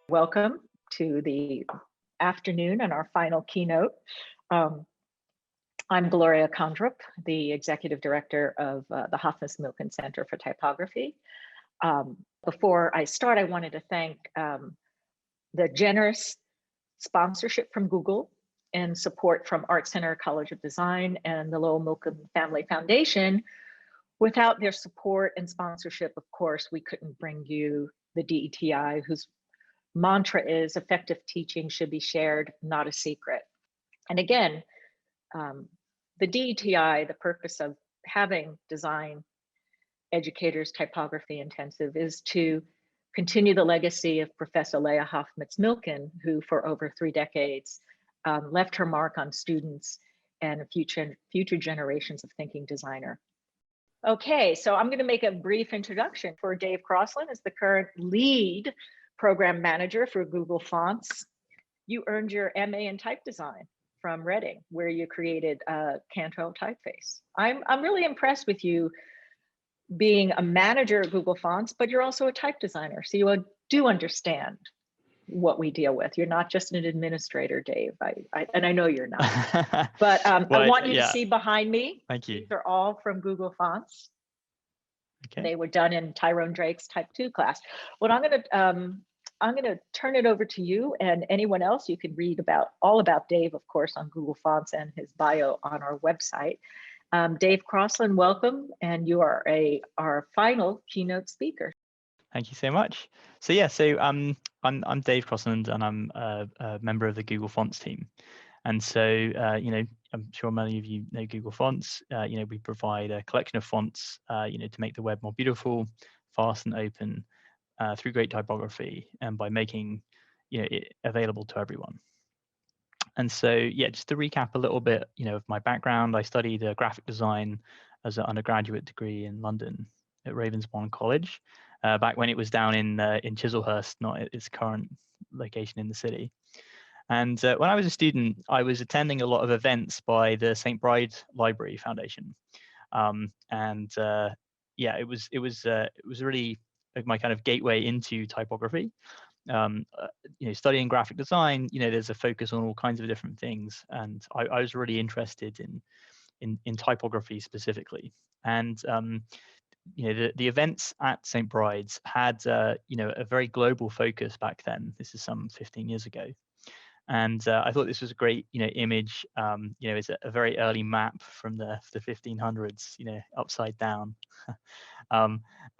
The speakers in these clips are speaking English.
Welcome to the afternoon and our final keynote. I'm Gloria Kondrup, the Executive Director of the Hoffmitz Milken Center for Typography. Before I start, I wanted to thank the generous sponsorship from Google and support from Art Center College of Design and the Lowell Milken Family Foundation. Without their support and sponsorship, of course, we couldn't bring you the DETI, whose mantra is effective teaching should be shared, not a secret. And again, the DETI, the purpose of having Design Educators Typography Intensive is to continue the legacy of Professor Leah Hoffmitz Milken, who for over 3 decades left her mark on students and future generations of thinking designer. Okay, so I'm going to make a brief introduction for Dave Crossland as the current lead program manager for Google Fonts. You earned your MA in type design from Reading, where you created Cantarell typeface. I'm really impressed with you being a manager at Google Fonts, but you're also a type designer, so you do understand what we deal with. You're not just an administrator, Dave. And I know you're not. But well, I want you to see behind me. Thank you. These are all from Google Fonts. Okay. They were done in Tyrone Drake's Type 2 class. Well, I'm going to turn it over to you and anyone else. You can read all about Dave, of course, on Google Fonts and his bio on our website. Dave Crossland, welcome, and you are our final keynote speaker. Thank you so much. So yeah, I'm Dave Crossland, and I'm a member of the Google Fonts team. And so I'm sure many of you know Google Fonts. We provide a collection of fonts, to make the web more beautiful, fast, and open through great typography, and by making it available to everyone. And so yeah, just to recap a little bit, of my background, I studied graphic design as an undergraduate degree in London at Ravensbourne College, back when it was down in Chislehurst, not at its current location in the city. And when I was a student, I was attending a lot of events by the St. Bride Library Foundation, it was really my kind of gateway into typography. Studying graphic design, there's a focus on all kinds of different things, and I was really interested in typography specifically. And the events at St. Bride's had a very global focus back then. This is some 15 years ago. And I thought this was a great, image. It's a very early map from the 1500s, upside down.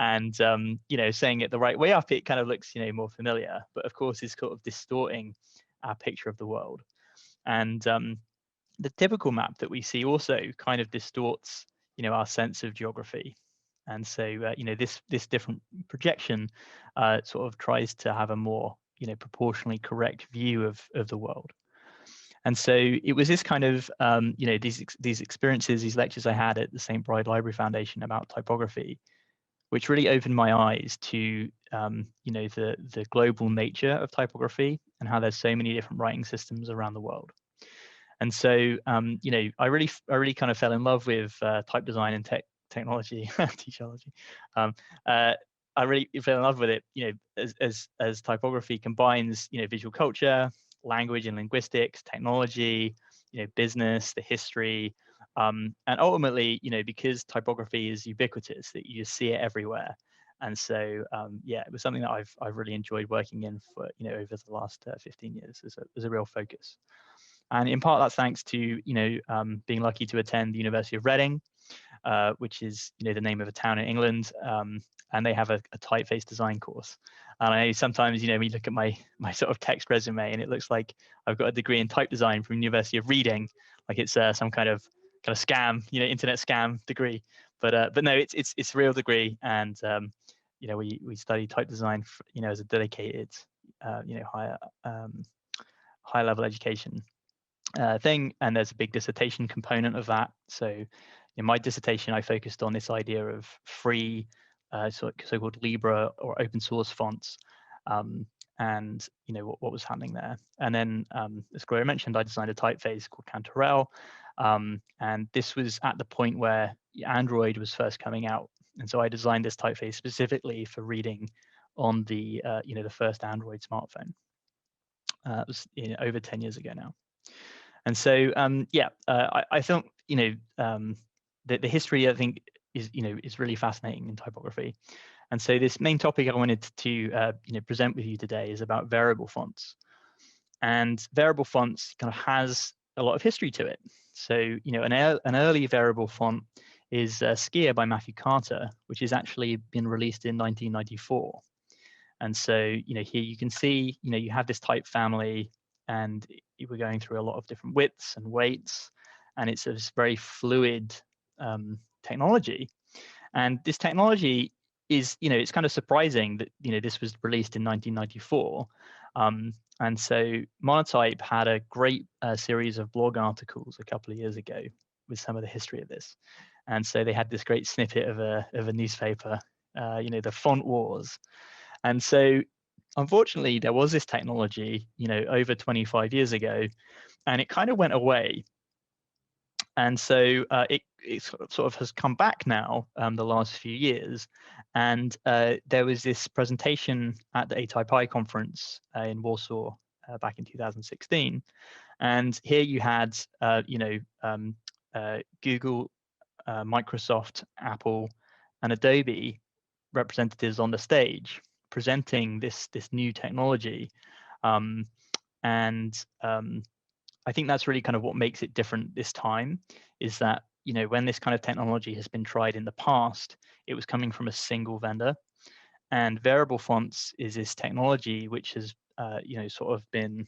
Saying it the right way up, it kind of looks, more familiar. But of course, it's sort of distorting our picture of the world. And the typical map that we see also kind of distorts, our sense of geography. And so, this different projection sort of tries to have a more proportionally correct view of the world. And so it was this kind of these experiences, these lectures I had at the St. Bride Library Foundation about typography, which really opened my eyes to the global nature of typography and how there's so many different writing systems around the world. And so I really kind of fell in love with type design and technology, technology. I really fell in love with it, as typography combines, visual culture, language and linguistics, technology, business, the history, and ultimately, because typography is ubiquitous, that you just see it everywhere. And so, it was something that I've really enjoyed working in for, over the last 15 years as a real focus. And in part, that's thanks to, being lucky to attend the University of Reading, which is, the name of a town in England. And they have a typeface design course. And I know sometimes, we look at my sort of text resume and it looks like I've got a degree in type design from University of Reading, like it's some kind of scam, internet scam degree. But no, it's a real degree. And, we study type design, as a dedicated, higher level education thing. And there's a big dissertation component of that. So in my dissertation, I focused on this idea of free, so-called Libra or open source fonts, and what was happening there. And then, as Gloria mentioned, I designed a typeface called Cantarell, and this was at the point where Android was first coming out. And so I designed this typeface specifically for reading on the the first Android smartphone. It was over 10 years ago now. And so I think the history, I think, is really fascinating in typography. And so this main topic I wanted to present with you today is about variable fonts. And variable fonts kind of has a lot of history to it. So an early variable font is Skier by Matthew Carter, which has actually been released in 1994. And so here you can see you have this type family, and we're going through a lot of different widths and weights, and it's a very fluid technology. And this technology is it's kind of surprising that this was released in 1994. And so Monotype had a great series of blog articles a couple of years ago with some of the history of this. And so they had this great snippet of a newspaper, the font wars. And so unfortunately, there was this technology, over 25 years ago, and it kind of went away. And so it sort of has come back now the last few years. And there was this presentation at the ATIPI conference in Warsaw back in 2016. And here you had, Google, Microsoft, Apple, and Adobe representatives on the stage presenting this new technology. I think that's really kind of what makes it different this time, is that when this kind of technology has been tried in the past, it was coming from a single vendor. And variable fonts is this technology which has sort of been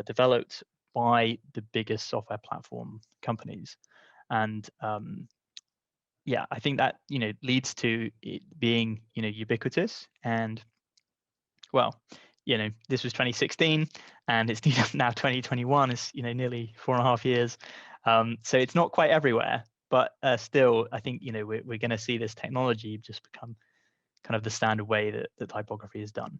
developed by the biggest software platform companies. And I think that leads to it being ubiquitous. And well, this was 2016, and it's now 2021. It's nearly 4.5 years, so it's not quite everywhere, but still, I think we're going to see this technology just become kind of the standard way that typography is done.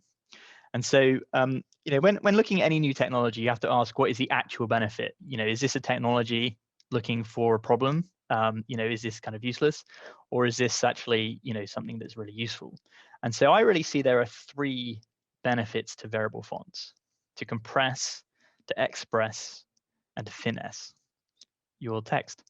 And so when looking at any new technology, you have to ask, what is the actual benefit? Is this a technology looking for a problem? Is this kind of useless, or is this actually something that's really useful? And so I really see there are 3 benefits to variable fonts: to compress, to express, and to finesse your text.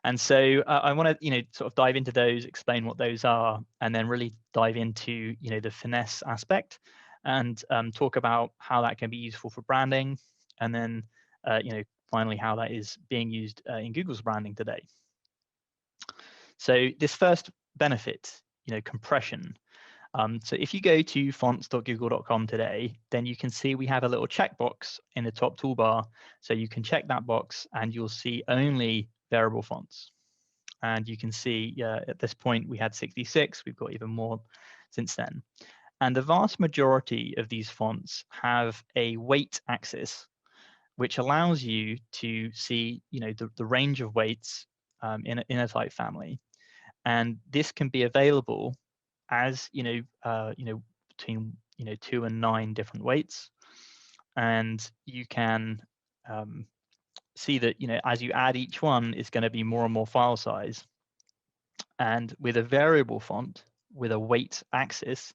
And so I want to sort of dive into those, explain what those are, and then really dive into the finesse aspect, and talk about how that can be useful for branding, and then finally how that is being used in Google's branding today. So this first benefit, compression. So if you go to fonts.google.com today, then you can see we have a little checkbox in the top toolbar. So you can check that box and you'll see only variable fonts. And you can see at this point we had 66, we've got even more since then. And the vast majority of these fonts have a weight axis, which allows you to see the range of weights in a type family. And this can be available as between 2 and 9 different weights, and you can see that as you add each one, it's going to be more and more file size. And with a variable font with a weight axis,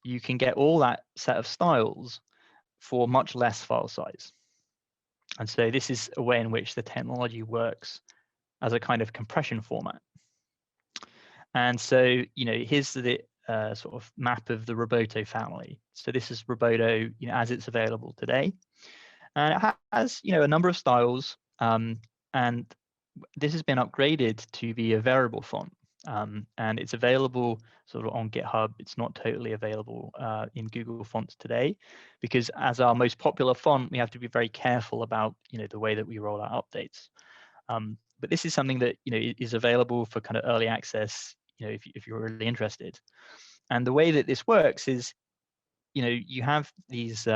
you can get all that set of styles for much less file size. And so this is a way in which the technology works as a kind of compression format. And so here's the sort of map of the Roboto family. So this is Roboto as it's available today, and it has a number of styles, and this has been upgraded to be a variable font, and it's available sort of on GitHub. It's not totally available in Google Fonts today, because as our most popular font, we have to be very careful about the way that we roll out updates. But this is something that is available for kind of early access if you're really interested. And the way that this works is you have these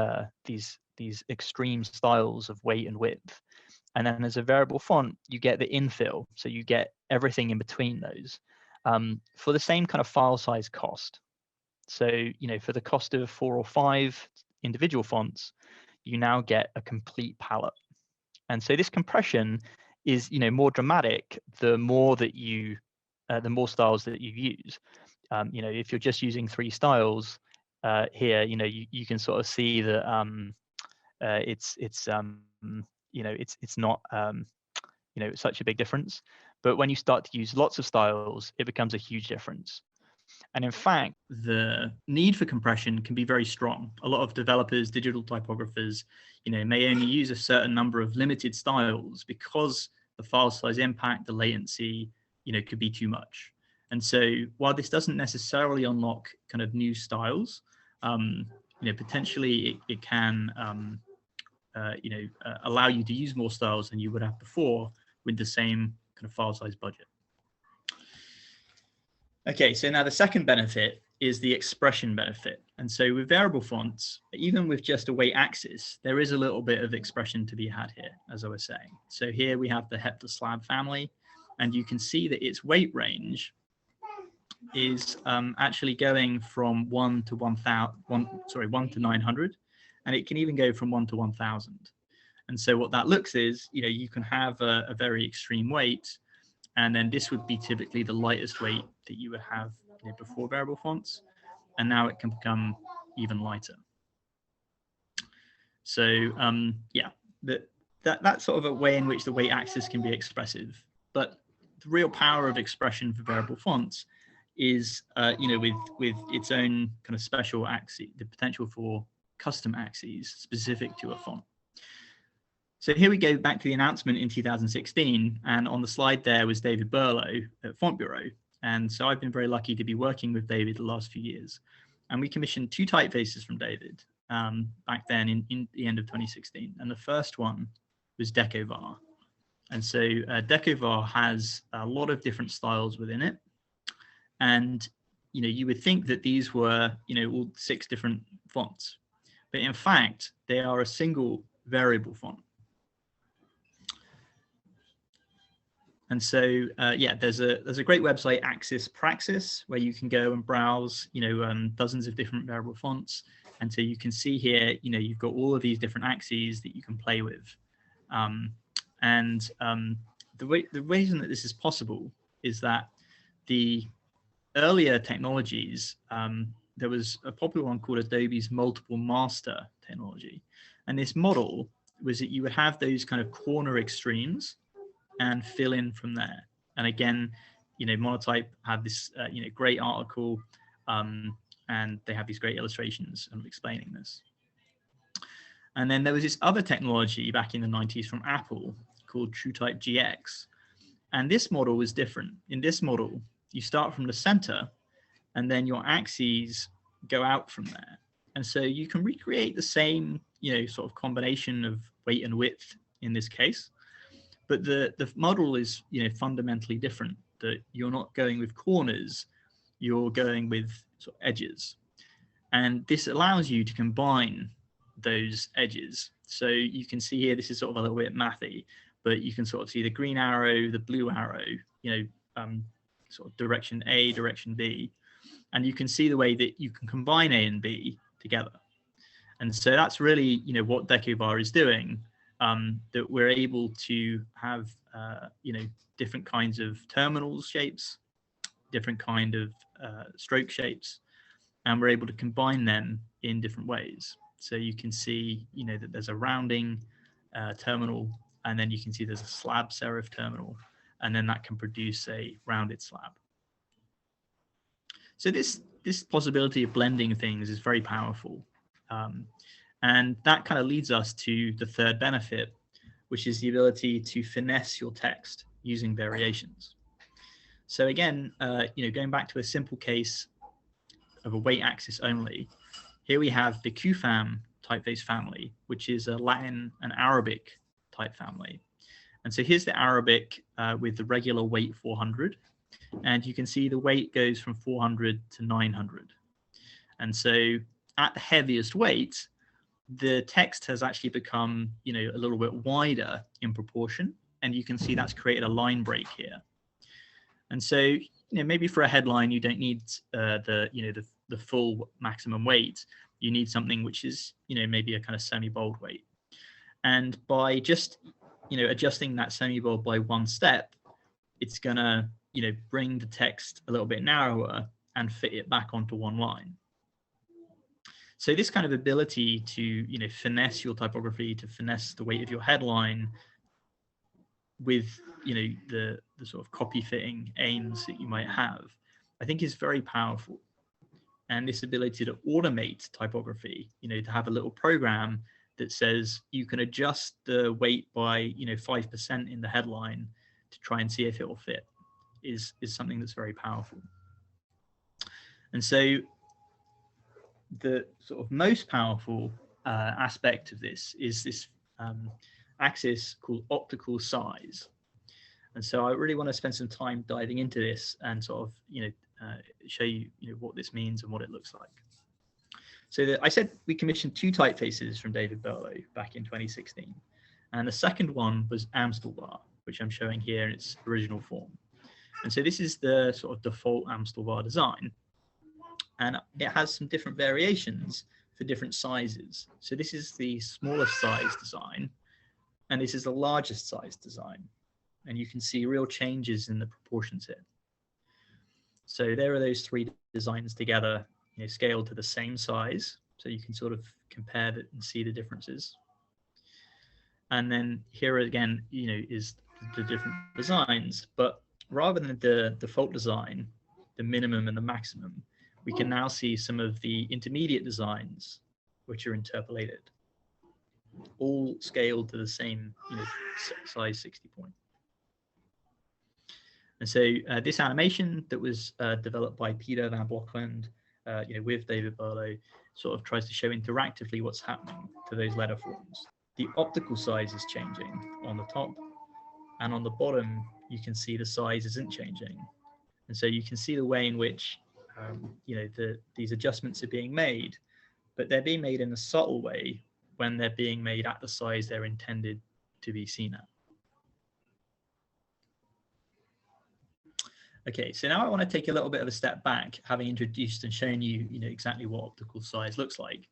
extreme styles of weight and width, and then as a variable font you get the infill, so you get everything in between those for the same kind of file size cost. So for the cost of 4 or 5 individual fonts, you now get a complete palette. And so this compression is more dramatic the more that you the more styles that you use. If you're just using 3 styles, here, you can sort of see that it's not such a big difference. But when you start to use lots of styles, it becomes a huge difference. And in fact, the need for compression can be very strong. A lot of developers, digital typographers, may only use a certain number of limited styles because the file size impact, the latency, could be too much. And so while this doesn't necessarily unlock kind of new styles, potentially it can allow you to use more styles than you would have before with the same kind of file size budget. Okay, so now the second benefit is the expression benefit. And so with variable fonts, even with just a weight axis, there is a little bit of expression to be had here, as I was saying. So here we have the Hepta slab family, and you can see that its weight range is actually going from 1 to 900, and it can even go from 1 to 1000. And so what that looks is, you can have a very extreme weight, and then this would be typically the lightest weight that you would have before variable fonts, and now it can become even lighter. So yeah, that's sort of a way in which the weight axis can be expressive. But the real power of expression for variable fonts is, with its own kind of special axis, the potential for custom axes specific to a font. So here we go back to the announcement in 2016, and on the slide there was David Burlow at Font Bureau. And so I've been very lucky to be working with David the last few years. And we commissioned 2 typefaces from David back then in the end of 2016. And the first one was Decovar. And so Decovar has a lot of different styles within it. And, you would think that these were, all 6 different fonts. But in fact, they are a single variable font. And so, yeah, there's a great website, Axis Praxis, where you can go and browse, dozens of different variable fonts. And so you can see here, you've got all of these different axes that you can play with. The reason that this is possible is that the earlier technologies, there was a popular one called Adobe's multiple master technology. And this model was that you would have those kind of corner extremes and fill in from there. And again, Monotype had this, great article, and they have these great illustrations of explaining this. And then there was this other technology back in the 90s from Apple called TrueType GX. And this model was different. In this model, you start from the center, and then your axes go out from there. And so you can recreate the same, sort of combination of weight and width in this case. But the model is, fundamentally different, that you're not going with corners, you're going with sort of edges. And this allows you to combine those edges. So you can see here, this is sort of a little bit mathy, but you can sort of see the green arrow, the blue arrow, sort of direction A, direction B. And you can see the way that you can combine A and B together. And so that's really, what Decovar is doing. That we're able to have, different kinds of terminals shapes, different kind of stroke shapes, and we're able to combine them in different ways. So you can see, that there's a rounding terminal, and then you can see there's a slab serif terminal, and then that can produce a rounded slab. So this possibility of blending things is very powerful. And that kind of leads us to the third benefit, which is the ability to finesse your text using variations. So again, going back to a simple case of a weight axis only, here we have the QFAM typeface family, which is a Latin and Arabic type family. And so here's the Arabic with the regular weight 400. And you can see the weight goes from 400 to 900. And so at the heaviest weight, the text has actually become, a little bit wider in proportion, and you can see that's created a line break here. And so, maybe for a headline, you don't need the full maximum weight. You need something which is, maybe a kind of semi-bold weight. And by just, adjusting that semi-bold by 1 step, it's gonna, bring the text a little bit narrower and fit it back onto 1 line. So this kind of ability to, you know, finesse your typography, to finesse the weight of your headline with, you know, the sort of copy fitting aims that you might have, I think is very powerful. And this ability to automate typography, you know, to have a little program that says you can adjust the weight by, you know, 5% in the headline to try and see if it will fit, is something that's very powerful. And so the sort of most powerful aspect of this is this axis called optical size. And so I really want to spend some time diving into this and sort of, you know, show you, you know, what this means and what it looks like. So I said we commissioned 2 typefaces from David Berlow back in 2016. And the second one was Amstelvár, which I'm showing here in its original form. And so this is the sort of default Amstelvár design. And it has some different variations for different sizes. So this is the smallest size design, and this is the largest size design. And you can see real changes in the proportions here. So there are those 3 designs together, you know, scaled to the same size. So you can sort of compare that and see the differences. And then here again, you know, is the different designs, but rather than the default design, the minimum and the maximum, we can now see some of the intermediate designs, which are interpolated, all scaled to the same, you know, size 60 point. And so this animation that was developed by Peter van Blokland, you know, with David Berlow, sort of tries to show interactively what's happening to those letter forms. The optical size is changing on the top, and on the bottom, you can see the size isn't changing. And so you can see the way in which, you know, these adjustments are being made, but they're being made in a subtle way when they're being made at the size they're intended to be seen at. Okay, so now I want to take a little bit of a step back, having introduced and shown you, you know, exactly what optical size looks like,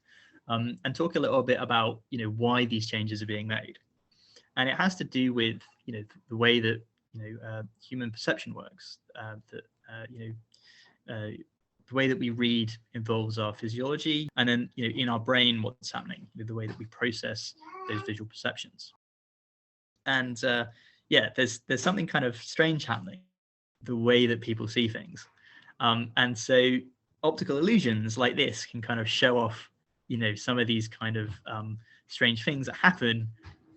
and talk a little bit about, you know, why these changes are being made. And it has to do with, you know, the way that, you know, human perception works. You know, the way that we read involves our physiology, and then, you know, in our brain, what's happening with the way that we process those visual perceptions. And yeah, there's something kind of strange happening, the way that people see things. And so optical illusions like this can kind of show off, you know, some of these kind of strange things that happen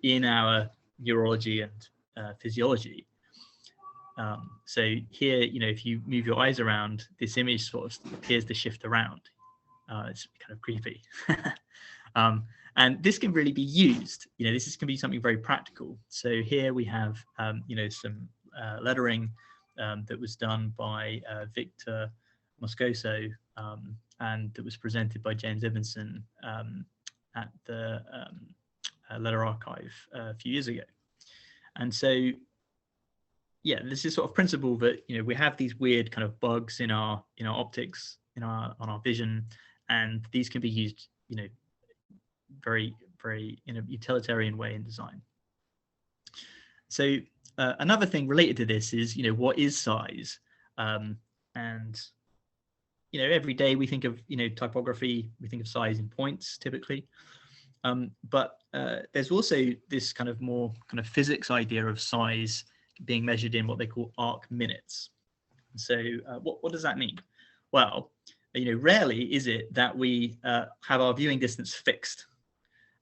in our neurology and physiology. So here, you know, if you move your eyes around, this image sort of appears to shift around. It's kind of creepy. And this can really be used. You know, this can be something very practical. So here we have, you know, some lettering that was done by Victor Moscoso, and that was presented by James Evanson at the Letter Archive a few years ago. And so, yeah, this is sort of principle that, you know, we have these weird kind of bugs in our optics, on our vision, and these can be used, you know, very, very in a utilitarian way in design. So another thing related to this is, you know, what is size? And, you know, every day we think of, you know, typography, we think of size in points typically. But there's also this kind of more kind of physics idea of size being measured in what they call arc minutes. So what does that mean? Well, you know, rarely is it that we have our viewing distance fixed.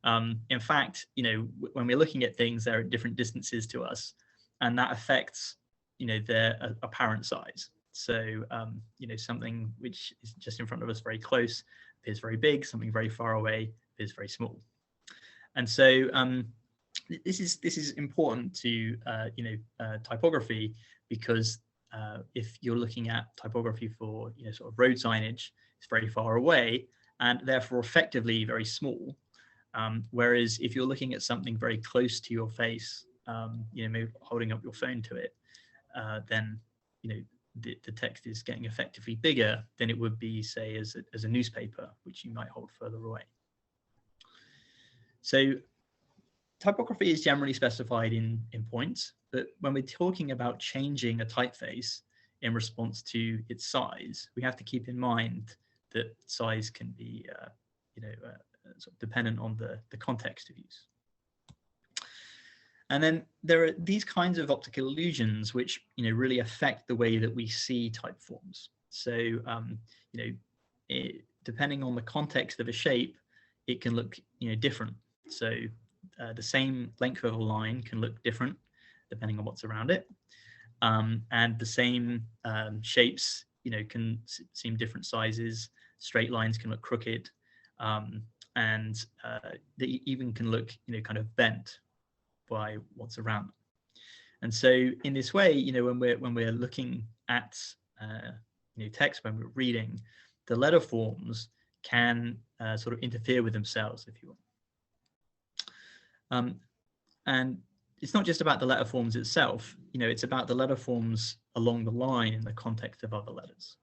In fact, you know, when we're looking at things, they're at different distances to us, and that affects, you know, their apparent size. So, you know, something which is just in front of us very close appears very big, something very far away appears very small. And so this is important to, you know, typography, because if you're looking at typography for, you know, sort of road signage, it's very far away and therefore effectively very small. Whereas if you're looking at something very close to your face, you know, maybe holding up your phone to it, then, you know, the text is getting effectively bigger than it would be, say, as a newspaper, which you might hold further away. So typography is generally specified in points, but when we're talking about changing a typeface in response to its size, we have to keep in mind that size can be sort of dependent on the context of use. And then there are these kinds of optical illusions which really affect the way that we see type forms. So depending on the context of a shape, it can look different. So the same length of a line can look different depending on what's around it, and the same shapes can seem different sizes. Straight lines can look crooked, and they even can look kind of bent by what's around them. And so in this way, when we're looking at text, when we're reading, the letter forms can sort of interfere with themselves, if you will. And it's not just about the letter forms itself, it's about the letter forms along the line in the context of other letters.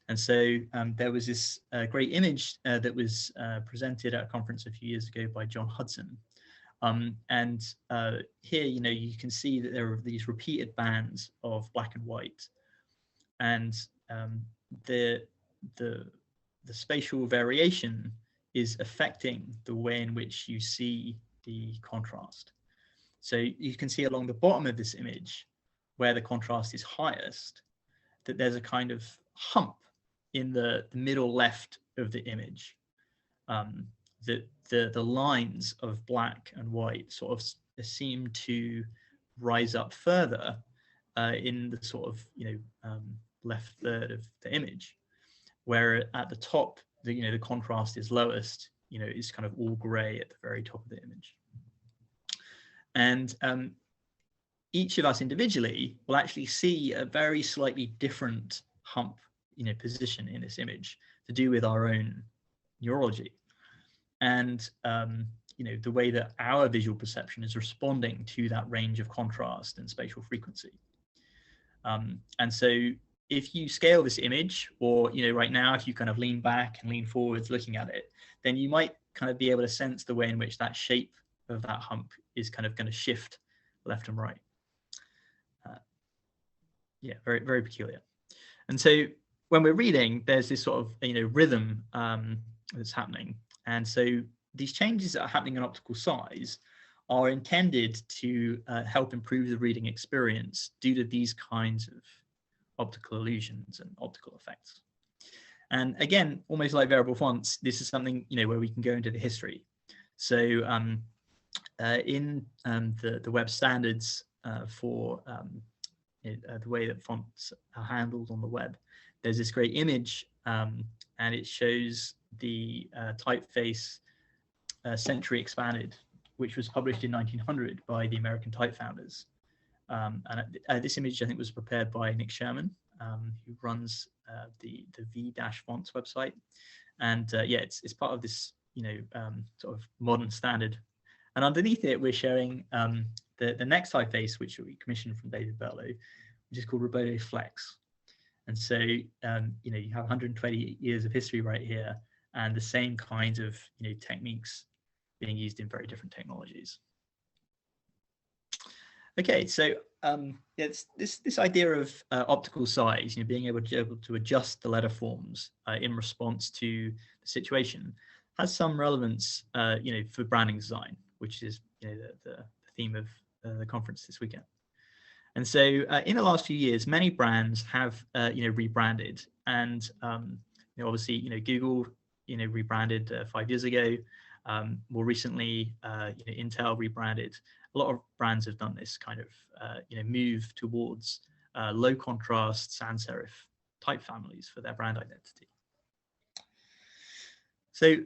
And so there was this great image that was presented at a conference a few years ago by John Hudson. And here, you can see that there are these repeated bands of black and white, and the spatial variation is affecting the way in which you see the contrast. So you can see along the bottom of this image, where the contrast is highest, that there's a kind of hump in the middle left of the image. That the lines of black and white sort of seem to rise up further in the sort of left third of the image, where at the top the contrast is lowest, is kind of all gray at the very top of the image. And each of us individually will actually see a very slightly different hump position in this image to do with our own neurology. And the way that our visual perception is responding to that range of contrast and spatial frequency. And so if you scale this image, or right now, if you kind of lean back and lean forwards looking at it, then you might kind of be able to sense the way in which that shape of that hump is kind of going to shift left and right. Yeah, very, very peculiar. And so when we're reading, there's this sort of rhythm that's happening. And so these changes that are happening in optical size are intended to help improve the reading experience due to these kinds of optical illusions and optical effects. And again, almost like variable fonts, this is something where we can go into the history. So in the web standards for the way that fonts are handled on the web, there's this great image, and it shows the typeface Century Expanded, which was published in 1900 by the American type founders. And this image, I think, was prepared by Nick Sherman, who runs the V-Fonts website. And yeah, it's part of this, sort of modern standard. And underneath it, we're showing the next typeface, which we commissioned from David Berlow, which is called Roboto Flex. And so, you have 120 years of history right here, and the same kinds of, techniques being used in very different technologies. Okay, so it's this idea of optical size, being able to adjust the letter forms in response to the situation, has some relevance, for branding design, which is the theme of the conference this weekend. And so in the last few years, many brands have rebranded, and obviously Google rebranded 5 years ago. More recently, Intel rebranded. A lot of brands have done this kind of move towards low contrast sans serif type families for their brand identity. So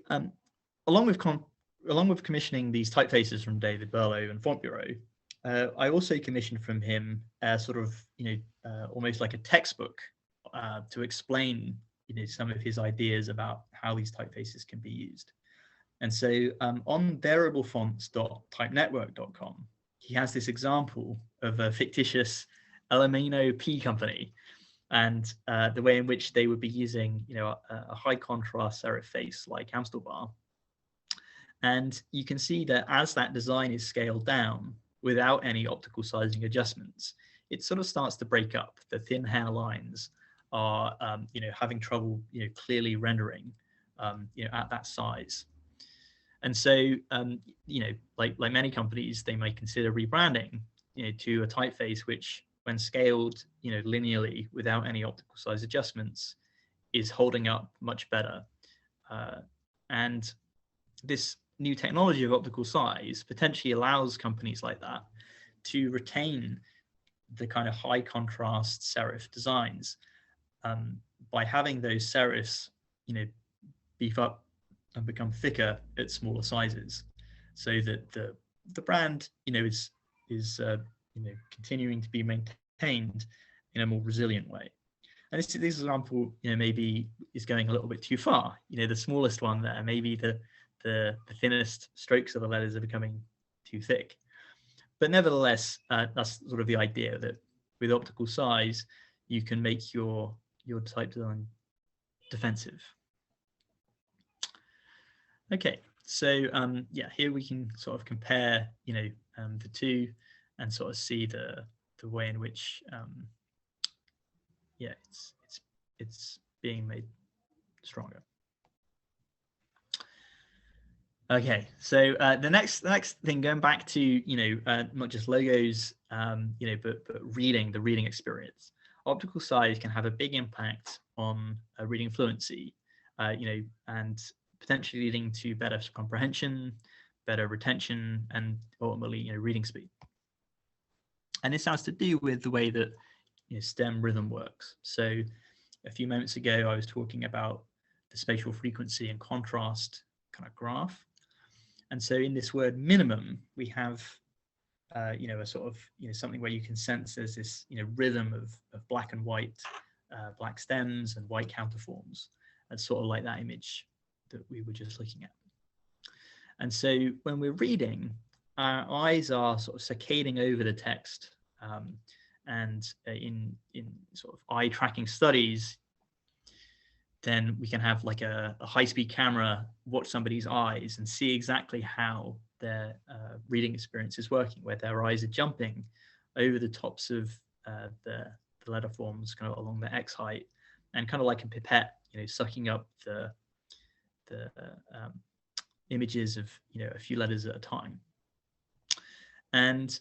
along with commissioning these typefaces from David Berlow and Font Bureau, I also commissioned from him sort of almost like a textbook to explain some of his ideas about how these typefaces can be used. And so on variablefonts.typenetwork.com, he has this example of a fictitious Alamino P company, and the way in which they would be using a high contrast serif face like Amstelbar. And you can see that as that design is scaled down without any optical sizing adjustments, it sort of starts to break up. The thin hair lines are having trouble clearly rendering at that size. And so, like many companies, they might consider rebranding, to a typeface which, when scaled, linearly without any optical size adjustments, is holding up much better. And this new technology of optical size potentially allows companies like that to retain the kind of high contrast serif designs by having those serifs, beef up and become thicker at smaller sizes, so that the brand, is continuing to be maintained in a more resilient way. And this example, maybe is going a little bit too far. The smallest one there, maybe the thinnest strokes of the letters are becoming too thick. But nevertheless, that's sort of the idea, that with optical size, you can make your type design defensive. Okay, so yeah, here we can sort of compare, the two, and sort of see the way in which, yeah, it's being made stronger. Okay, so the next thing, going back to not just logos, but the reading experience. Optical size can have a big impact on reading fluency, and potentially leading to better comprehension, better retention, and ultimately, reading speed. And this has to do with the way that STEM rhythm works. So a few moments ago, I was talking about the spatial frequency and contrast kind of graph. And so in this word minimum, we have, a sort of, something where you can sense there's this, rhythm of black and white, black stems and white counterforms. That's sort of like that image that we were just looking at. And so when we're reading, our eyes are sort of saccading over the text. And in sort of eye tracking studies, then we can have like a high-speed camera watch somebody's eyes and see exactly how their reading experience is working, where their eyes are jumping over the tops of the letter forms kind of along the X height, and kind of like a pipette, sucking up the images of a few letters at a time. And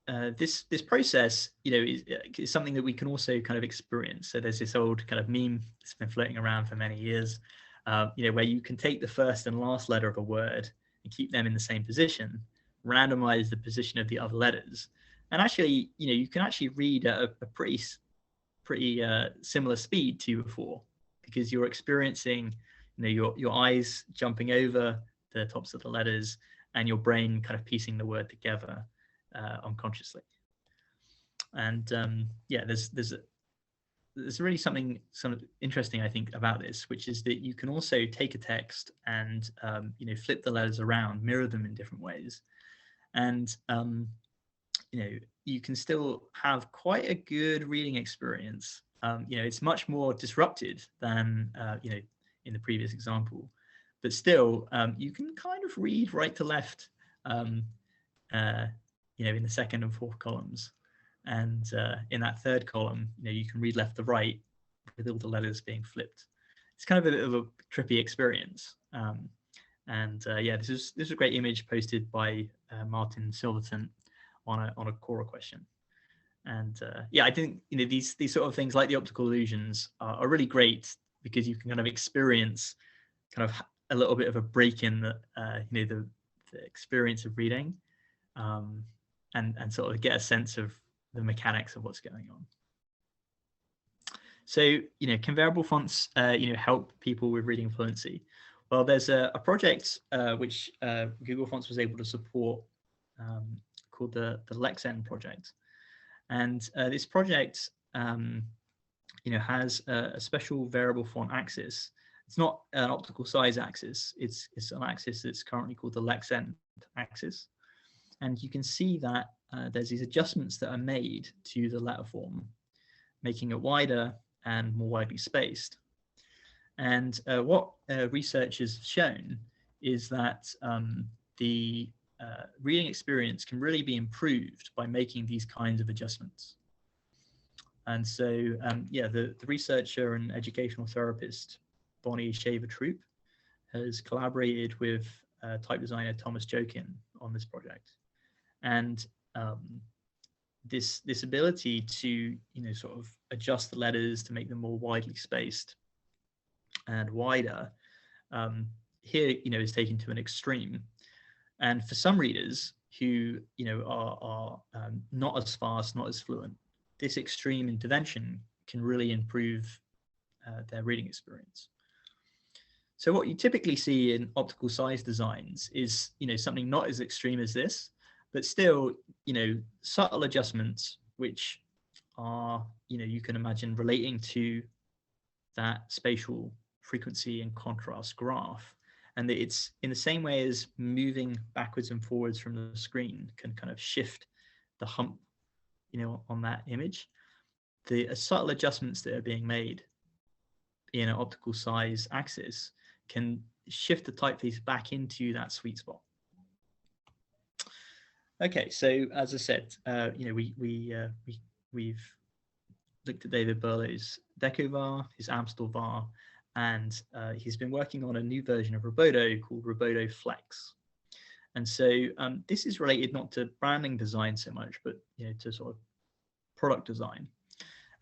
this process, is something that we can also kind of experience. So there's this old kind of meme that's been floating around for many years, where you can take the first and last letter of a word and keep them in the same position, randomize the position of the other letters, and actually, you can actually read at a pretty similar speed to before, because you're experiencing, your eyes jumping over the tops of the letters and your brain kind of piecing the word together unconsciously. And yeah, there's really something interesting, I think, about this, which is that you can also take a text and flip the letters around, mirror them in different ways, and you can still have quite a good reading experience. It's much more disrupted than in the previous example, but still you can kind of read right to left, in the second and fourth columns, and in that third column, you can read left to right with all the letters being flipped. It's kind of a bit of a trippy experience. Yeah, this is a great image posted by Martin Silverton on a Quora question. And yeah, I think these sort of things like the optical illusions are really great, because you can kind of experience kind of a little bit of a break in the experience of reading, and sort of get a sense of the mechanics of what's going on. So can variable fonts help people with reading fluency? Well, there's a project which Google Fonts was able to support, called the Lexen project. And this project has a special variable font axis. It's not an optical size axis, it's an axis that's currently called the Lexen axis. And you can see that there's these adjustments that are made to the letter form, making it wider and more widely spaced. And what research has shown is that the reading experience can really be improved by making these kinds of adjustments. And so, yeah, the researcher and educational therapist Bonnie Shaver-Troop has collaborated with type designer Thomas Jokin on this project. And this ability to sort of adjust the letters to make them more widely spaced and wider here is taken to an extreme. And for some readers who are not as fast, not as fluent, this extreme intervention can really improve their reading experience. So what you typically see in optical size designs is something not as extreme as this, but still subtle adjustments which are you can imagine relating to that spatial frequency and contrast graph, and that it's in the same way as moving backwards and forwards from the screen can kind of shift the hump on that image. The subtle adjustments that are being made in an optical size axis can shift the typeface back into that sweet spot. Okay, so as I said, we've looked at David Burlow's Decovar, his Amstel var, and he's been working on a new version of Roboto called Roboto Flex. And so this is related not to branding design so much, but to sort of product design,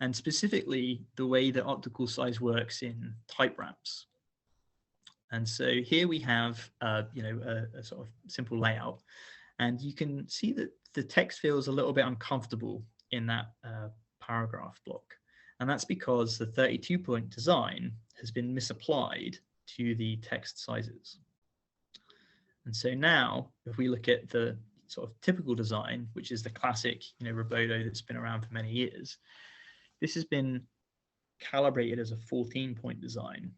and specifically the way that optical size works in type ramps. And so here we have a sort of simple layout, and you can see that the text feels a little bit uncomfortable in that paragraph block. And that's because the 32-point design has been misapplied to the text sizes. And so now, if we look at the sort of typical design, which is the classic Roboto that's been around for many years, this has been calibrated as a 14-point design.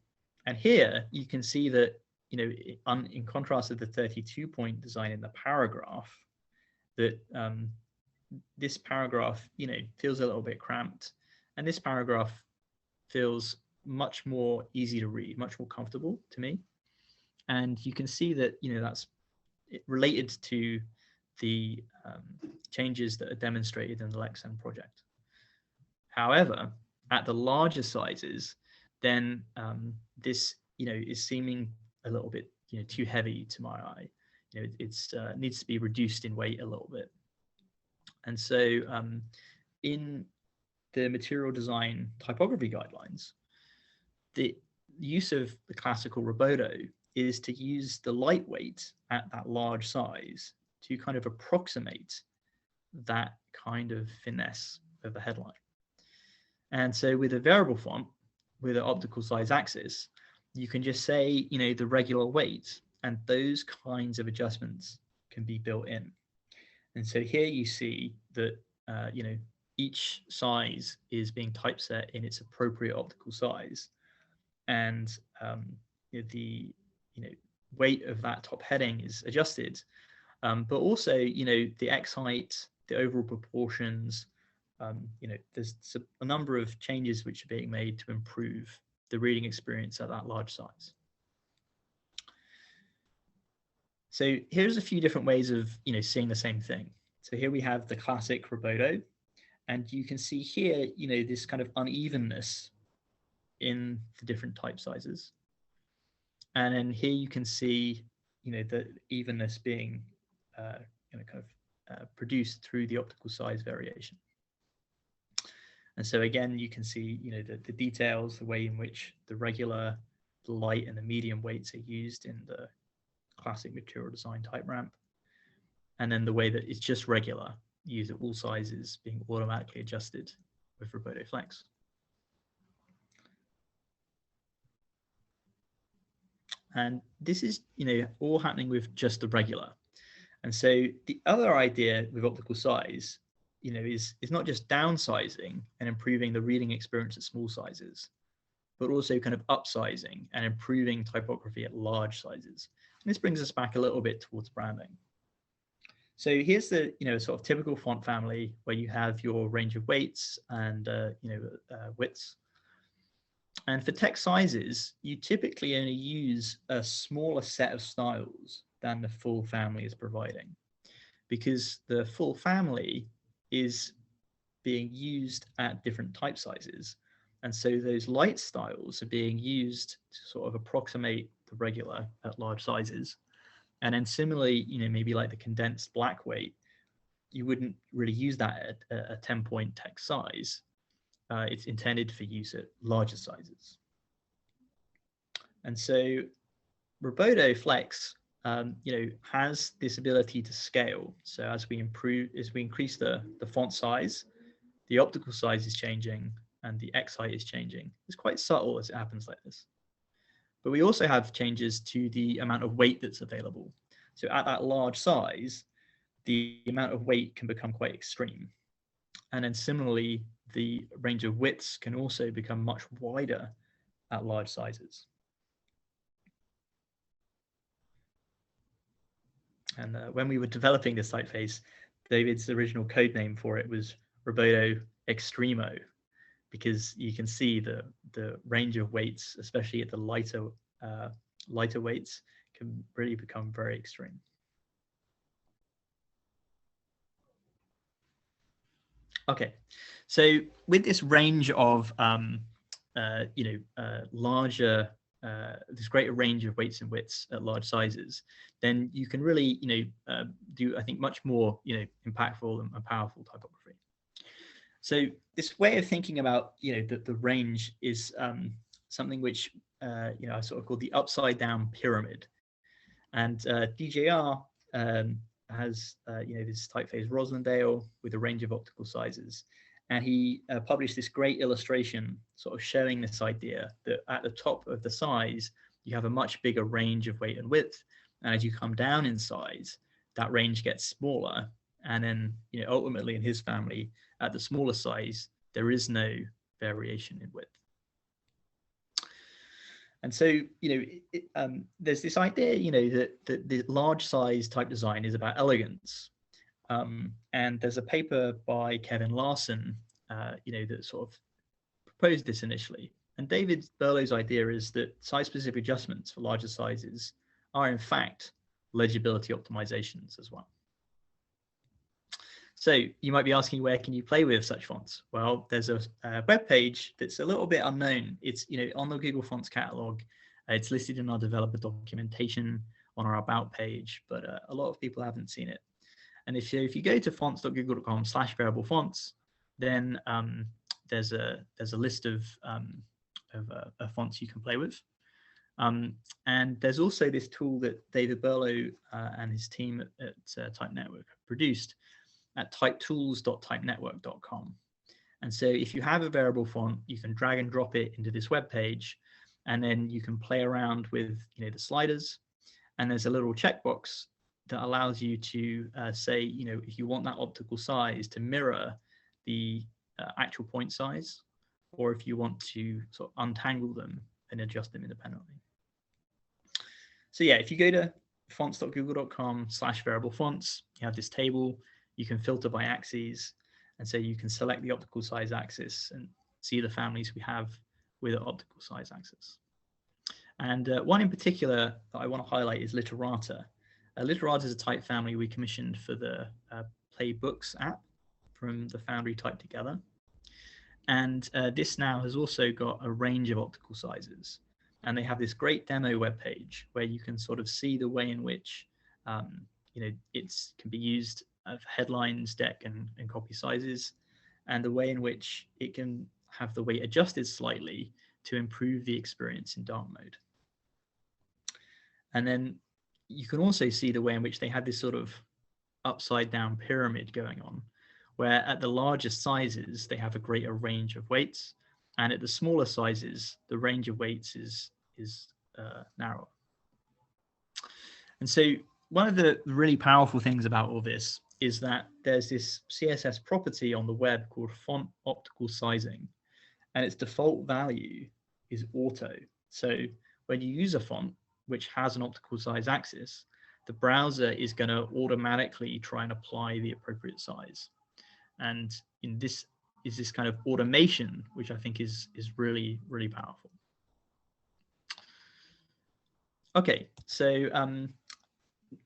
And here you can see that, in contrast to the 32-point design in the paragraph, that this paragraph, feels a little bit cramped, and this paragraph feels much more easy to read, much more comfortable to me. And you can see that, that's related to the changes that are demonstrated in the Lexan project. However, at the larger sizes, then this, is seeming a little bit, too heavy to my eye. It's needs to be reduced in weight a little bit. And so in the material design typography guidelines, the use of the classical Roboto is to use the lightweight at that large size to kind of approximate that kind of finesse of the headline. And so with a variable font, with an optical size axis, you can just say, the regular weight, and those kinds of adjustments can be built in. And so here you see that, each size is being typeset in its appropriate optical size. And the weight of that top heading is adjusted, but also the X height, the overall proportions, there's a number of changes which are being made to improve the reading experience at that large size. So here's a few different ways of seeing the same thing. So here we have the classic Roboto, and you can see here this kind of unevenness in the different type sizes. And then here you can see the evenness being produced through the optical size variation. And so again, you can see the details, the way in which the regular, the light, and the medium weights are used in the classic material design type ramp, and then the way that it's just regular, used at all sizes, being automatically adjusted with Roboto Flex. And this is all happening with just the regular. And so the other idea with optical size is not just downsizing and improving the reading experience at small sizes, but also kind of upsizing and improving typography at large sizes. And this brings us back a little bit towards branding. So here's the sort of typical font family where you have your range of weights and widths. And for text sizes, you typically only use a smaller set of styles than the full family is providing, because the full family is being used at different type sizes. And so those light styles are being used to sort of approximate the regular at large sizes. And then similarly, maybe like the condensed black weight, you wouldn't really use that at a 10-point text size. It's intended for use at larger sizes. And so Roboto Flex, has this ability to scale. So as we increase the font size, the optical size is changing and the X height is changing. It's quite subtle as it happens like this. But we also have changes to the amount of weight that's available. So at that large size, the amount of weight can become quite extreme. And then similarly, the range of widths can also become much wider at large sizes. And when we were developing this typeface, David's original code name for it was Roboto Extremo, because you can see the range of weights, especially at the lighter weights, can really become very extreme. Okay, so with this range of larger, this greater range of weights and widths at large sizes, then you can really do, I think, much more impactful and powerful typography. So this way of thinking about the range is something which I sort of call the upside down pyramid. And DJR has this typeface Roslindale with a range of optical sizes, and he published this great illustration sort of showing this idea that at the top of the size you have a much bigger range of weight and width, and as you come down in size that range gets smaller, and then ultimately in his family at the smaller size there is no variation in width. And so, there's this idea, that the large size type design is about elegance. And there's a paper by Kevin Larson, that sort of proposed this initially. And David Berlow's idea is that size-specific adjustments for larger sizes are, in fact, legibility optimizations as well. So you might be asking, where can you play with such fonts? Well, there's a web page that's a little bit unknown. It's on the Google Fonts catalog. It's listed in our developer documentation on our about page, but a lot of people haven't seen it. And if you go to fonts.google.com/variablefonts, then there's a list of fonts you can play with. And there's also this tool that David Berlow and his team at Type Network produced at typetools.typenetwork.com. And so if you have a variable font, you can drag and drop it into this web page, and then you can play around with the sliders. And there's a little checkbox that allows you to say, if you want that optical size to mirror the actual point size, or if you want to sort of untangle them and adjust them independently. So yeah, if you go to fonts.google.com/variablefonts, you have this table. You can filter by axes, and so you can select the optical size axis and see the families we have with the optical size axis. And one in particular that I want to highlight is Literata. Literata is a type family we commissioned for the Play Books app from the Foundry Type Together. And this now has also got a range of optical sizes. And they have this great demo webpage where you can sort of see the way in which it can be used for headlines, deck, and copy sizes, and the way in which it can have the weight adjusted slightly to improve the experience in dark mode. And then you can also see the way in which they have this sort of upside down pyramid going on, where at the largest sizes, they have a greater range of weights, and at the smaller sizes, the range of weights is narrower. And so one of the really powerful things about all this is that there's this CSS property on the web called font optical sizing, and its default value is auto. So when you use a font which has an optical size axis, the browser is going to automatically try and apply the appropriate size. And in this is this kind of automation, which I think is really, really powerful. Okay, so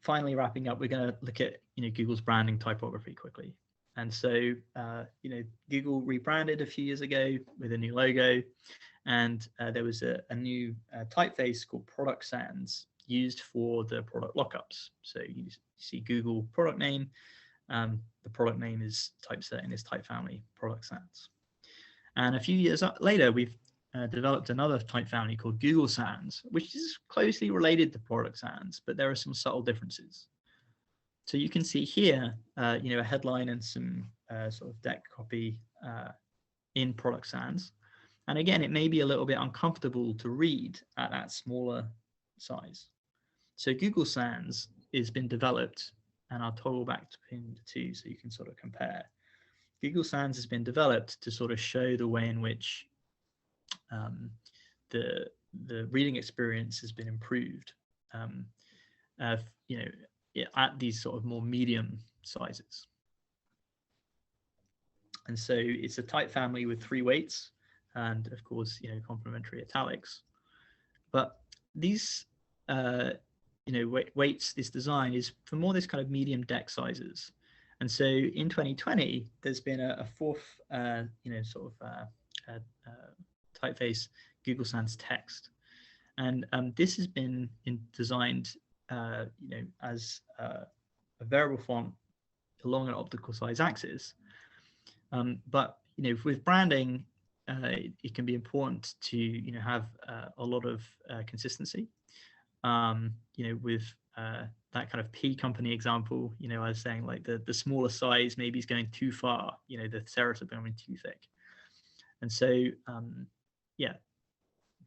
finally wrapping up, we're going to look at Google's branding typography quickly. And so Google rebranded a few years ago with a new logo, And there was a new typeface called Product Sans used for the product lockups. So you see Google product name, the product name is typeset in this type family, Product Sans. And a few years later, we've developed another type family called Google Sans, which is closely related to Product Sans, but there are some subtle differences. So you can see here, a headline and some sort of deck copy in Product Sans. And again, it may be a little bit uncomfortable to read at that smaller size. So Google Sans has been developed, and I'll toggle back to pin 2 so you can sort of compare. Google Sans has been developed to sort of show the way in which the reading experience has been improved, at these sort of more medium sizes. And so it's a type family with 3 weights, and of course, complementary italics. But these, weights, this design is for more this kind of medium deck sizes. And so in 2020, there's been a fourth, typeface, Google Sans Text. And this has been designed, as a variable font along an optical size axis. But, with branding, it can be important to, have a lot of consistency. With that kind of P company example, I was saying like the smaller size maybe is going too far, the serifs are becoming too thick. And so,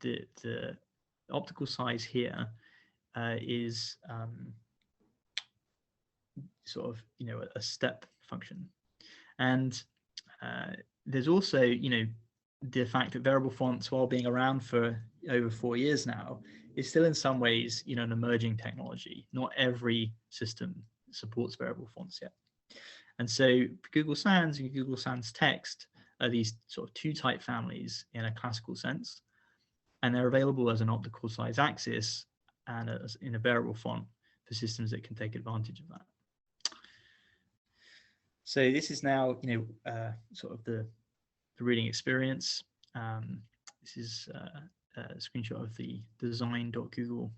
the optical size here is sort of, a step function. And there's also, the fact that variable fonts, while being around for over 4 years now, is still in some ways, an emerging technology. Not every system supports variable fonts yet. And so Google Sans and Google Sans Text are these sort of 2 type families in a classical sense. And they're available as an optical size axis and as in a variable font for systems that can take advantage of that. So this is now, sort of the reading experience. This is a screenshot of the design.google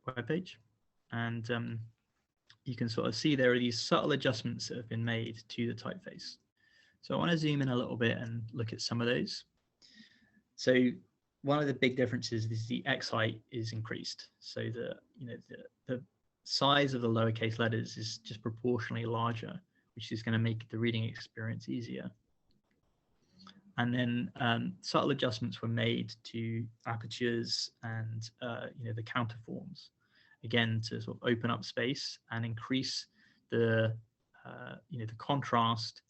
webpage. And you can sort of see there are these subtle adjustments that have been made to the typeface. So I want to zoom in a little bit and look at some of those. So one of the big differences is the X height is increased. So the size of the lowercase letters is just proportionally larger, which is going to make the reading experience easier. And then subtle adjustments were made to apertures and the counterforms, again to sort of open up space and increase the the contrast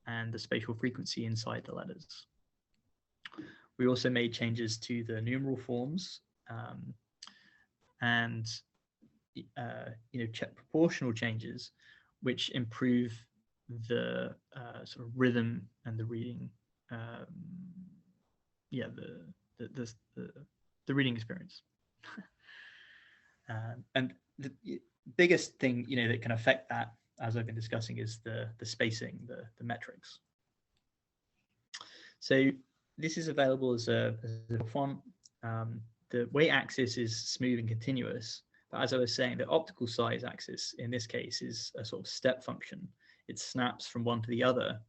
and the spatial frequency inside the letters. We also made changes to the numeral forms and proportional changes, which improve the sort of rhythm and the reading, the reading experience. And the biggest thing that can affect that, as I've been discussing, is the spacing, the metrics. So this is available as a font. The weight axis is smooth and continuous, but as I was saying, the optical size axis in this case is a sort of step function. It snaps from one to the other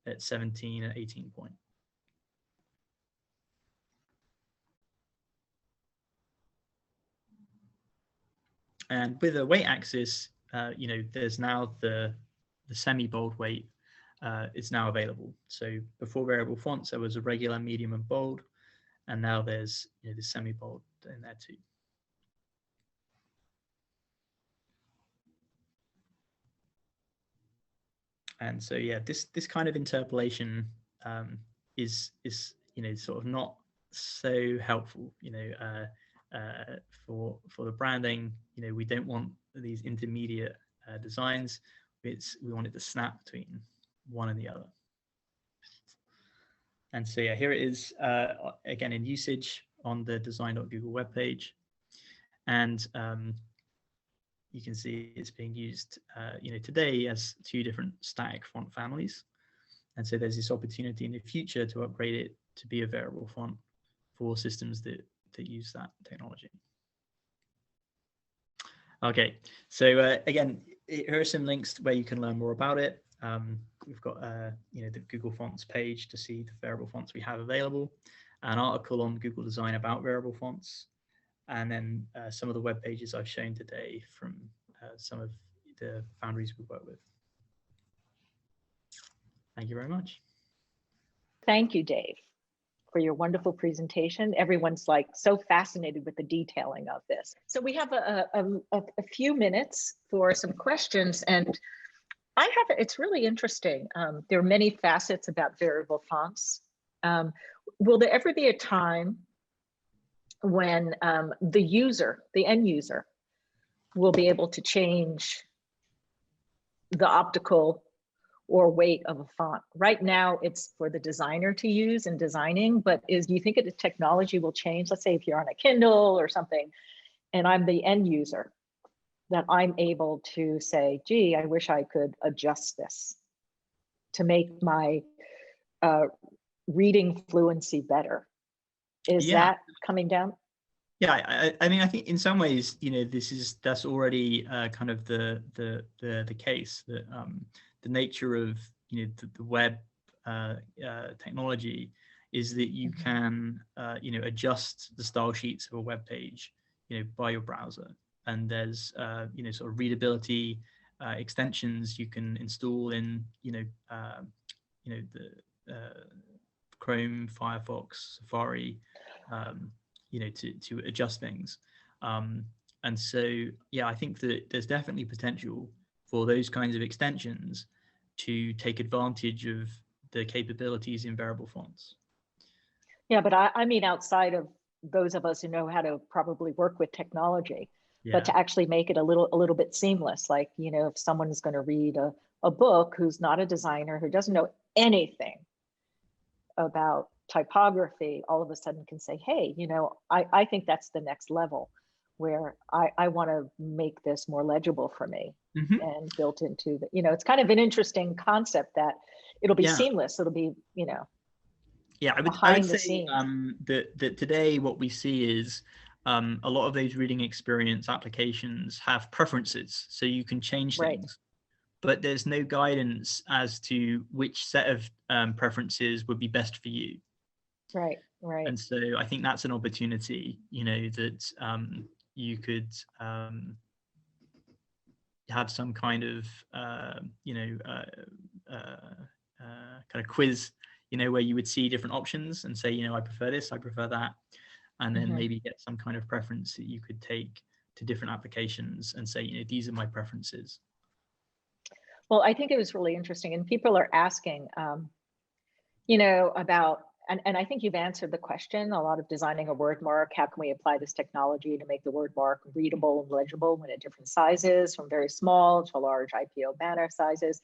at 17 and 18 point. And with a weight axis, there's now the semi-bold weight is now available. So before variable fonts, there was a regular, medium, and bold, and now there's the semi-bold in there too. And so this kind of interpolation is sort of not so helpful. For the branding, we don't want these intermediate designs. We want it to snap between one and the other. And so here it is again in usage on the design.google webpage, and you can see it's being used today as 2 different static font families. And so there's this opportunity in the future to upgrade it to be a variable font for systems that use that technology. Okay, so again, here are some links where you can learn more about it. We've got the Google Fonts page to see the variable fonts we have available, an article on Google Design about variable fonts, and then some of the web pages I've shown today from some of the foundries we work with. Thank you very much. Thank you, Dave, for your wonderful presentation. Everyone's like so fascinated with the detailing of this. So we have a few minutes for some questions, and it's really interesting. There are many facets about variable fonts. Will there ever be a time when the end user, will be able to change the optical or weight of a font? Right now, it's for the designer to use in designing, but do you think the technology will change? Let's say if you're on a Kindle or something, and I'm the end user, that I'm able to say, gee, I wish I could adjust this to make my reading fluency better. Is that coming down? Yeah, I mean, I think in some ways, that's already kind of the case, that the nature of the web technology is that you can adjust the style sheets of a web page by your browser, and there's sort of readability extensions you can install in the Chrome, Firefox, Safari, to adjust things. And so, yeah, I think that there's definitely potential for those kinds of extensions to take advantage of the capabilities in variable fonts. Yeah, but I mean, outside of those of us who know how to probably work with technology, but to actually make it a little bit seamless. Like, if someone's going to read a book who's not a designer, who doesn't know anything about typography, all of a sudden can say, hey, I think that's the next level, where I want to make this more legible for me. And built into the, it's kind of an interesting concept that it'll be seamless. It'll be, Yeah, I would say that today what we see is a lot of those reading experience applications have preferences, so you can change things, but there's no guidance as to which set of preferences would be best for you. Right. And so I think that's an opportunity, that you could have some kind of kind of quiz, where you would see different options and say, I prefer this, I prefer that, and then maybe get some kind of preference that you could take to different applications and say, these are my preferences. Well, I think it was really interesting, and people are asking, about, and I think you've answered the question, a lot of designing a word mark, how can we apply this technology to make the word mark readable and legible when at different sizes, from very small to large IPO banner sizes.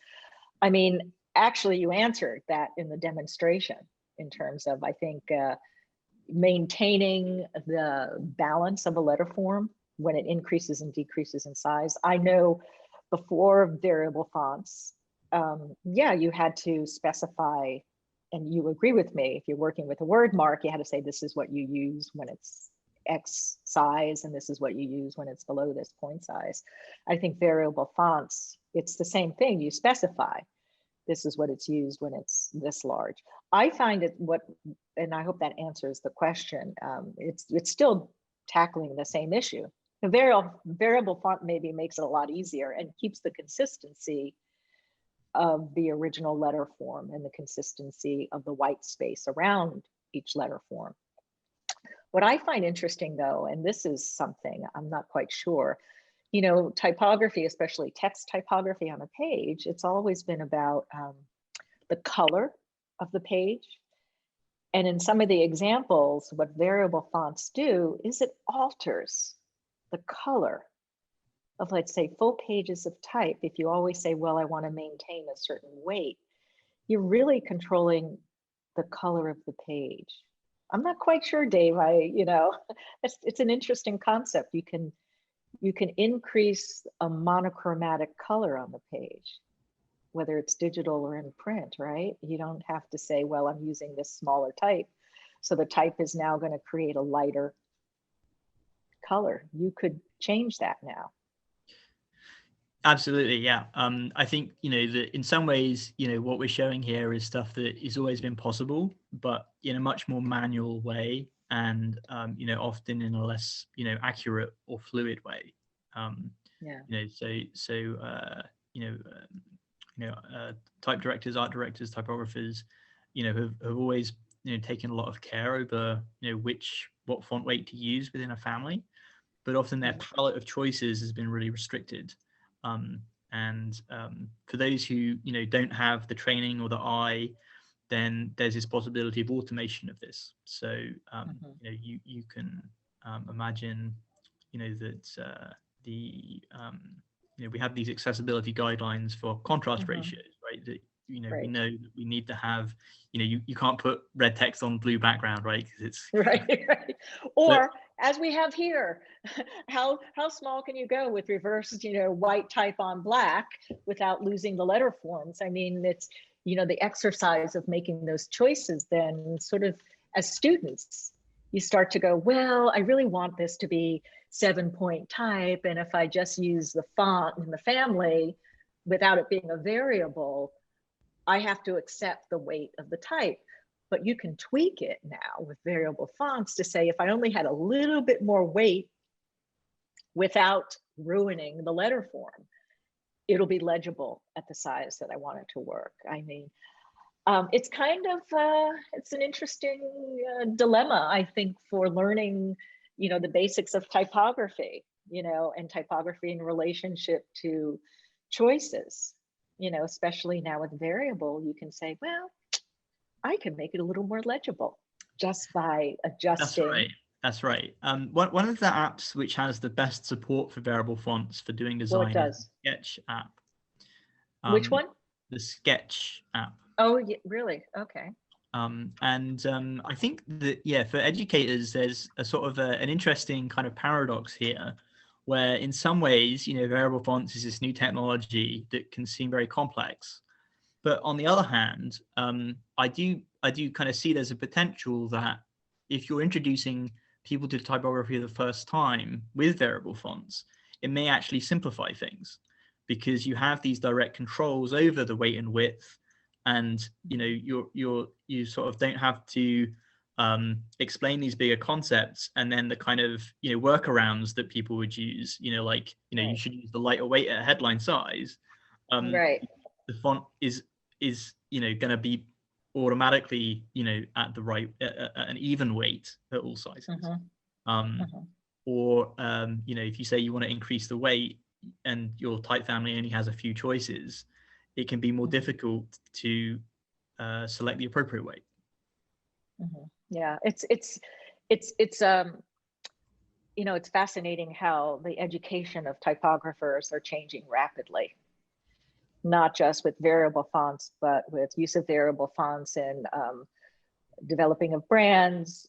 I mean, actually, you answered that in the demonstration in terms of, I think, maintaining the balance of a letter form when it increases and decreases in size. I know before variable fonts, you had to specify, and you agree with me, if you're working with a word mark, you had to say this is what you use when it's X size, and this is what you use when it's below this point size. I think variable fonts, it's the same thing. You specify this is what it's used when it's this large. I find it and I hope that answers the question. It's still tackling the same issue. The variable font maybe makes it a lot easier and keeps the consistency of the original letter form and the consistency of the white space around each letter form. What I find interesting though, and this is something I'm not quite sure, typography, especially text typography on a page, it's always been about the color of the page. And in some of the examples, what variable fonts do is it alters the color of, let's say, full pages of type. If you always say, well, I want to maintain a certain weight, you're really controlling the color of the page. I'm not quite sure, Dave. It's an interesting concept. You can increase a monochromatic color on the page, whether it's digital or in print, right? You don't have to say, well, I'm using this smaller type, So the type is now going to create a lighter color. You could change that now. Absolutely, yeah. I think, that in some ways, what we're showing here is stuff that has always been possible, but in a much more manual way, and often in a less accurate or fluid way. Type directors, art directors, typographers, have always taken a lot of care over what font weight to use within a family, but often their palette of choices has been really restricted. For those who don't have the training or the eye, then there's this possibility of automation of this. So you can imagine that we have these accessibility guidelines for contrast ratios, right? That we know that we need to have, you can't put red text on blue background, right? Because it's right. Or as we have here, how small can you go with reversed, white type on black without losing the letter forms? I mean, it's, the exercise of making those choices, then sort of as students, you start to go, well, I really want this to be 7-point type. And if I just use the font in the family without it being a variable, I have to accept the weight of the type. But you can tweak it now with variable fonts to say, if I only had a little bit more weight without ruining the letter form, it'll be legible at the size that I want it to work. I mean, it's kind of, it's an interesting dilemma, I think, for learning, the basics of typography, and typography in relationship to choices, especially now with variable, you can say, well, I can make it a little more legible just by adjusting. That's right. One of the apps which has the best support for variable fonts for doing design is the Sketch app. Which one? The Sketch app. Oh, yeah, really? Okay. I think that, for educators, there's a sort of an interesting kind of paradox here, where in some ways, variable fonts is this new technology that can seem very complex. But on the other hand, I do kind of see there's a potential that if you're introducing people to typography the first time with variable fonts, it may actually simplify things, because you have these direct controls over the weight and width, and you sort of don't have to explain these bigger concepts, and then the kind of workarounds that people would use, right. You should use the lighter weight at headline size. Right. The font is going to be automatically at the right an even weight at all sizes. Or if you say you want to increase the weight and your type family only has a few choices, it can be more difficult to select the appropriate weight. Yeah, it's fascinating how the education of typographers are changing rapidly, not just with variable fonts, but with use of variable fonts and developing of brands,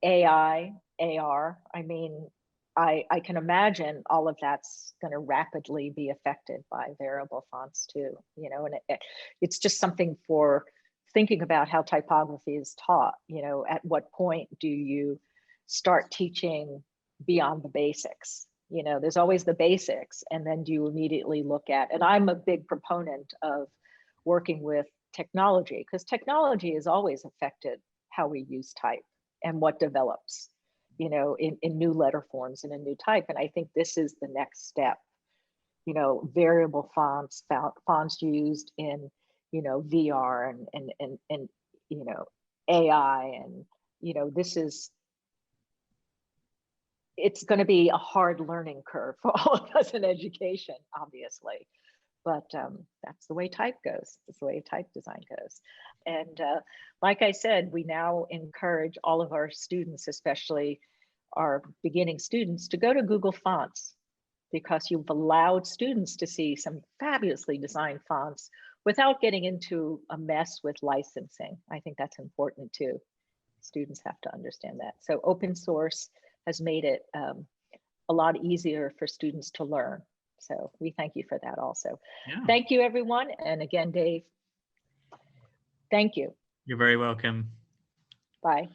AI, AR. I mean, I can imagine all of that's going to rapidly be affected by variable fonts too, and it's just something for thinking about how typography is taught. At what point do you start teaching beyond the basics? There's always the basics, and then do you immediately look at, and I'm a big proponent of working with technology, because technology has always affected how we use type and what develops, in new letter forms and a new type. And I think this is the next step, variable fonts used in, VR and AI, and, it's going to be a hard learning curve for all of us in education, obviously. But that's the way type goes. That's the way type design goes. And like I said, we now encourage all of our students, especially our beginning students, to go to Google Fonts, because you've allowed students to see some fabulously designed fonts without getting into a mess with licensing. I think that's important too. Students have to understand that. So open source has made it a lot easier for students to learn. So we thank you for that also. Yeah. Thank you, everyone. And again, Dave, thank you. You're very welcome. Bye.